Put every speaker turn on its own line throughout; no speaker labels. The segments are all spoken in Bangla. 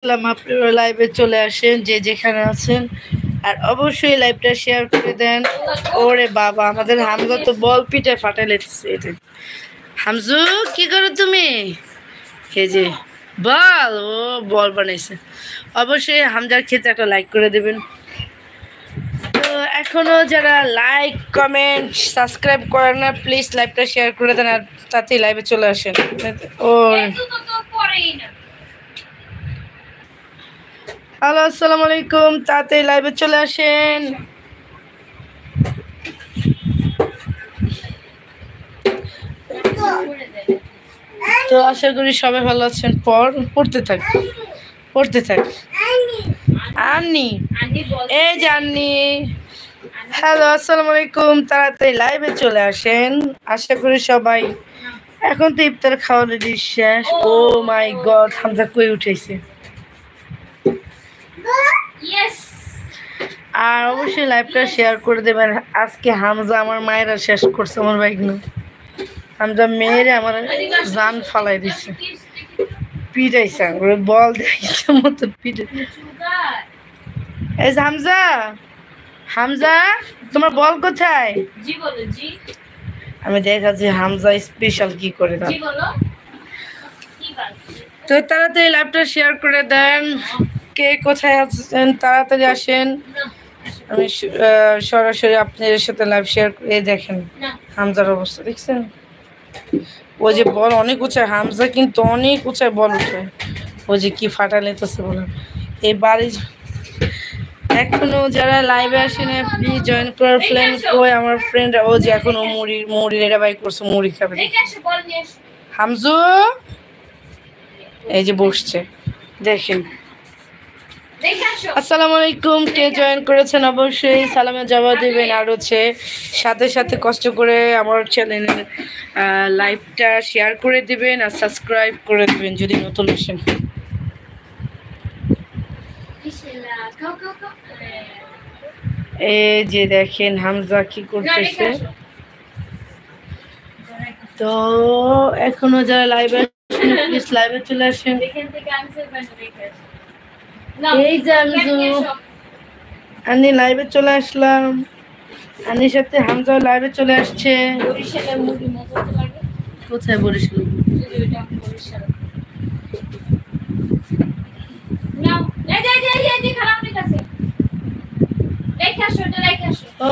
আপনারা লাইভে চলে আসেন যে যেখানে আছেন, আর অবশ্যই লাইভটা শেয়ার করে দেন। ওরে বাবা, আমাদের হামজা তো বল পিঠে ফাটাইলেছে। এটা হামজু, কি করো তুমি? এই যে বল, ও বল বানাইছে। অবশ্যই হামজার ক্ষেত্রে একটা লাইক করে দেবেন। তো এখনো যারা লাইক কমেন্ট সাবস্ক্রাইব করেন না, প্লিজ লাইভটা শেয়ার করে দেন আর তাতেই লাইভে চলে আসেন। ও হ্যালো, আসসালামু আলাইকুম, তাড়াতাড়ি লাইভে চলে আসেন। তো আশা করি সবাই ভালো আছেন। পড়তে থাক। আন্নি, এই যে আন্নি। হ্যালো, আসসালামু আলাইকুম, তাড়াতাড়ি লাইভে চলে আসেন। আশা করি সবাই, এখন তো ইফতার খাওয়া রেডি শেষ। ও মাই গড, হামজা কই উঠেছে। আর অবশ্যই লাইভটা শেয়ার করে দেবেন। আজকে হামজা আমার মায়েরা শেষ করছে, আমার বাইক না। হামজা মেয়েরে আমার জান ফালাই দিচ্ছে, পিটাইছে বল দেখছে মতো পিটে। এই হামজা, হামজা তোমার বল কোথায়? আমি দেখাচ্ছি হামজা স্পেশাল কি করে। তো তাড়াতাড়ি লাইভটা শেয়ার করে দেন। কে কোথায় আছেন তাড়াতাড়ি আসেন। আমি সরাসরি আপনাদের সাথে লাইভ শেয়ার করে দেখেন হামজার অবস্থা দেখছেন। ওই যে বল অনেক উঁচায়, হামজা কিন্তু অনেক উঁচায় বল উঠে। ওই যে কি ফাটা লেতেছে বলেন। এই বাড়ি এখনো যারা লাইভে আসেন প্লিজ জয়েন করার ফ্রেন্ড কই আমার ফ্রেন্ড। ও যে এখন ও মুড়ির এটা বাই করছে, মুড়ি খাবে। হামজু এই যে বসছে দেখেন। আসসালামু আলাইকুম, কে জয়েন করেছেন অবশ্যই সালামের জবাব দেবেন। আর হচ্ছে সাথে সাথে কষ্ট করে আমার চ্যানেলের লাইভটা শেয়ার করে দিবেন আর সাবস্ক্রাইব করে দিবেন যদি নতুন আসেন। এই যে দেখেন হামজা কি করতেছে। তো এখনো যারা লাইভে আসেন প্লিজ লাইভে চলে আসেন। এই যে আমি লাইভে চলে আসলাম, আনির সাথে হামজা লাইভে চলে আসছে। কোথায় বরিশাল?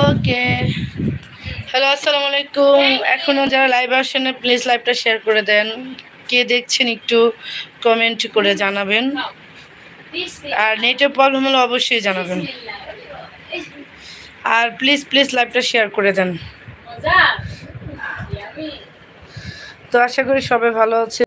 ওকে, হ্যালো, আসসালামু আলাইকুম। এখনো যারা লাইভে আসেন প্লিজ লাইভটা শেয়ার করে দেন। কে দেখছেন একটু কমেন্ট করে জানাবেন, আর নেটের প্রবলেম হলে অবশ্যই জানাবেন। আর প্লিজ প্লিজ লাইভটা শেয়ার করে দেন। তো আশা করি সবাই ভালো আছে।